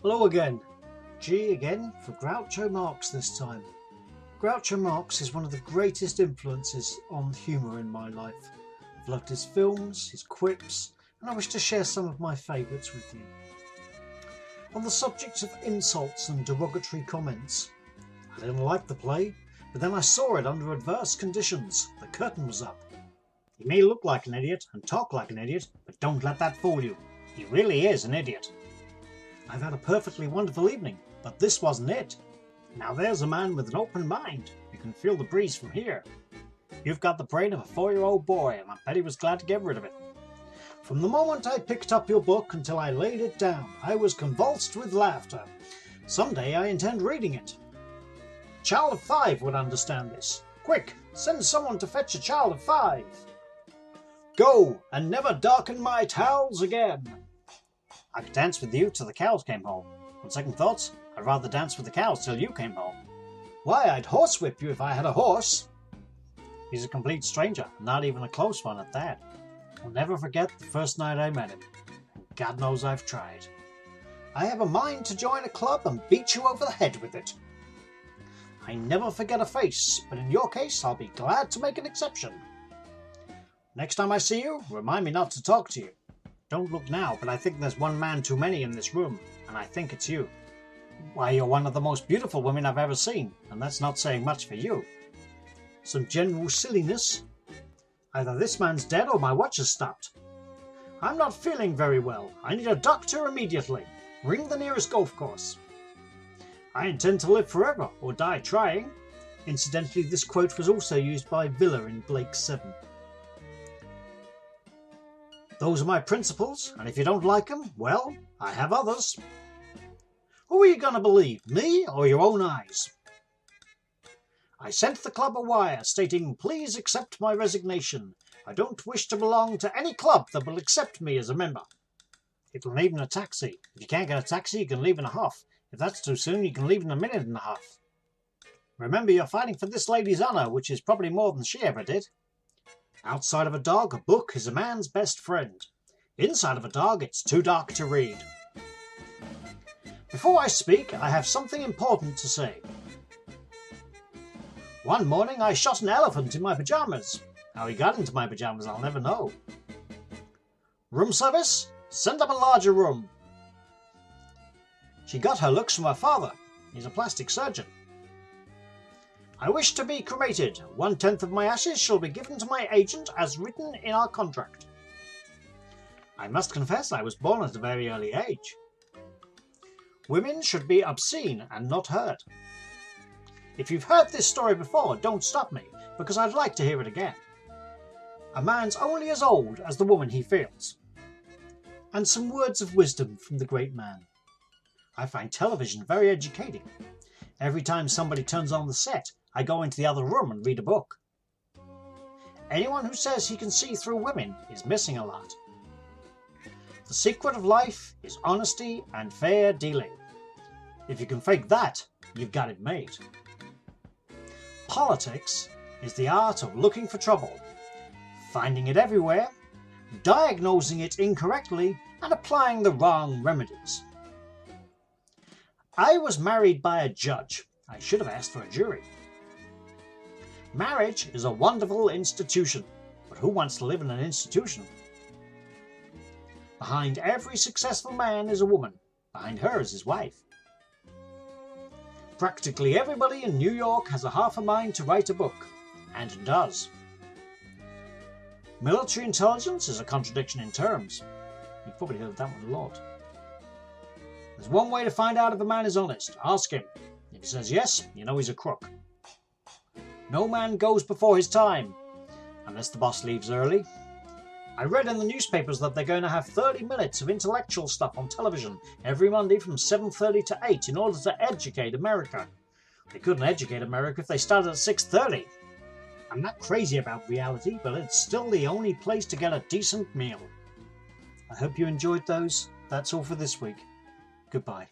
Hello again. G again for Groucho Marx this time. Groucho Marx is one of the greatest influences on humour in my life. I've loved his films, his quips, and I wish to share some of my favourites with you. On the subject of insults and derogatory comments, I didn't like the play, but then I saw it under adverse conditions. The curtain was up. He may look like an idiot and talk like an idiot, but don't let that fool you. He really is an idiot. I've had a perfectly wonderful evening, but this wasn't it. Now there's a man with an open mind. You can feel the breeze from here. You've got the brain of a 4-year-old boy, and I bet he was glad to get rid of it. From the moment I picked up your book until I laid it down, I was convulsed with laughter. Someday I intend reading it. A child of 5 would understand this. Quick, send someone to fetch a child of 5. Go, and never darken my towels again. I could dance with you till the cows came home. On second thoughts, I'd rather dance with the cows till you came home. Why, I'd horsewhip you if I had a horse. He's a complete stranger, not even a close one at that. I'll never forget the first night I met him. God knows I've tried. I have a mind to join a club and beat you over the head with it. I never forget a face, but in your case I'll be glad to make an exception. Next time I see you, remind me not to talk to you. Don't look now, but I think there's one man too many in this room, and I think it's you. Why, you're one of the most beautiful women I've ever seen, and that's not saying much for you. Some general silliness. Either this man's dead or my watch has stopped. I'm not feeling very well. I need a doctor immediately. Ring the nearest golf course. I intend to live forever, or die trying. Incidentally, this quote was also used by Villa in Blake 7. Those are my principles, and if you don't like them, well, I have others. Who are you going to believe, me or your own eyes? I sent the club a wire stating, please accept my resignation. I don't wish to belong to any club that will accept me as a member. You can leave in a taxi. If you can't get a taxi, you can leave in a huff. If that's too soon, you can leave in a minute and a half. Remember, you're fighting for this lady's honour, which is probably more than she ever did. Outside of a dog, a book is a man's best friend. Inside of a dog, it's too dark to read. Before I speak, I have something important to say. One morning I shot an elephant in my pyjamas. How he got into my pyjamas, I'll never know. Room service? Send up a larger room. She got her looks from her father. He's a plastic surgeon. I wish to be cremated. 1/10 of my ashes shall be given to my agent as written in our contract. I must confess I was born at a very early age. Women should be obscene and not heard. If you've heard this story before, don't stop me, because I'd like to hear it again. A man's only as old as the woman he feels. And some words of wisdom from the great man. I find television very educating. Every time somebody turns on the set, I go into the other room and read a book. Anyone who says he can see through women is missing a lot. The secret of life is honesty and fair dealing. If you can fake that, you've got it made. Politics is the art of looking for trouble, finding it everywhere, diagnosing it incorrectly, and applying the wrong remedies. I was married by a judge. I should have asked for a jury. Marriage is a wonderful institution, but who wants to live in an institution? Behind every successful man is a woman. Behind her is his wife. Practically everybody in New York has a half a mind to write a book, and does. Military intelligence is a contradiction in terms. You've probably heard that one a lot. There's one way to find out if a man is honest. Ask him. If he says yes, you know he's a crook. No man goes before his time, unless the boss leaves early. I read in the newspapers that they're going to have 30 minutes of intellectual stuff on television every Monday from 7:30 to 8 in order to educate America. They couldn't educate America if they started at 6:30. I'm not crazy about reality, but it's still the only place to get a decent meal. I hope you enjoyed those. That's all for this week. Goodbye.